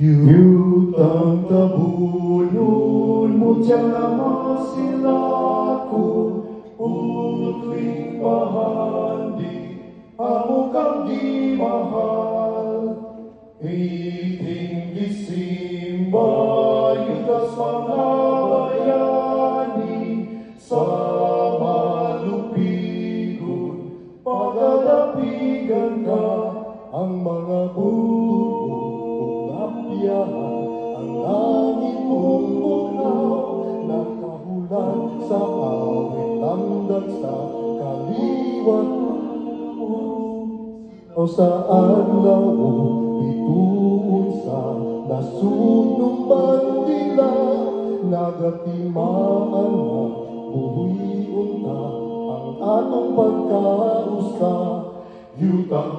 Yutang tabunon mo dyan naman sila ko, utling pahandi, amo kang di mahal. Iting gisimba, yutas mga bayani, sa malupigon, pagadapigan ka, ang mga ang langit mong bugnaw, nakahulan sa awit landag sa kaliwat mo. O saan lao bituon sa nasunong bandila, nagatimaan na buhion na ang atong pagkausa. Yutang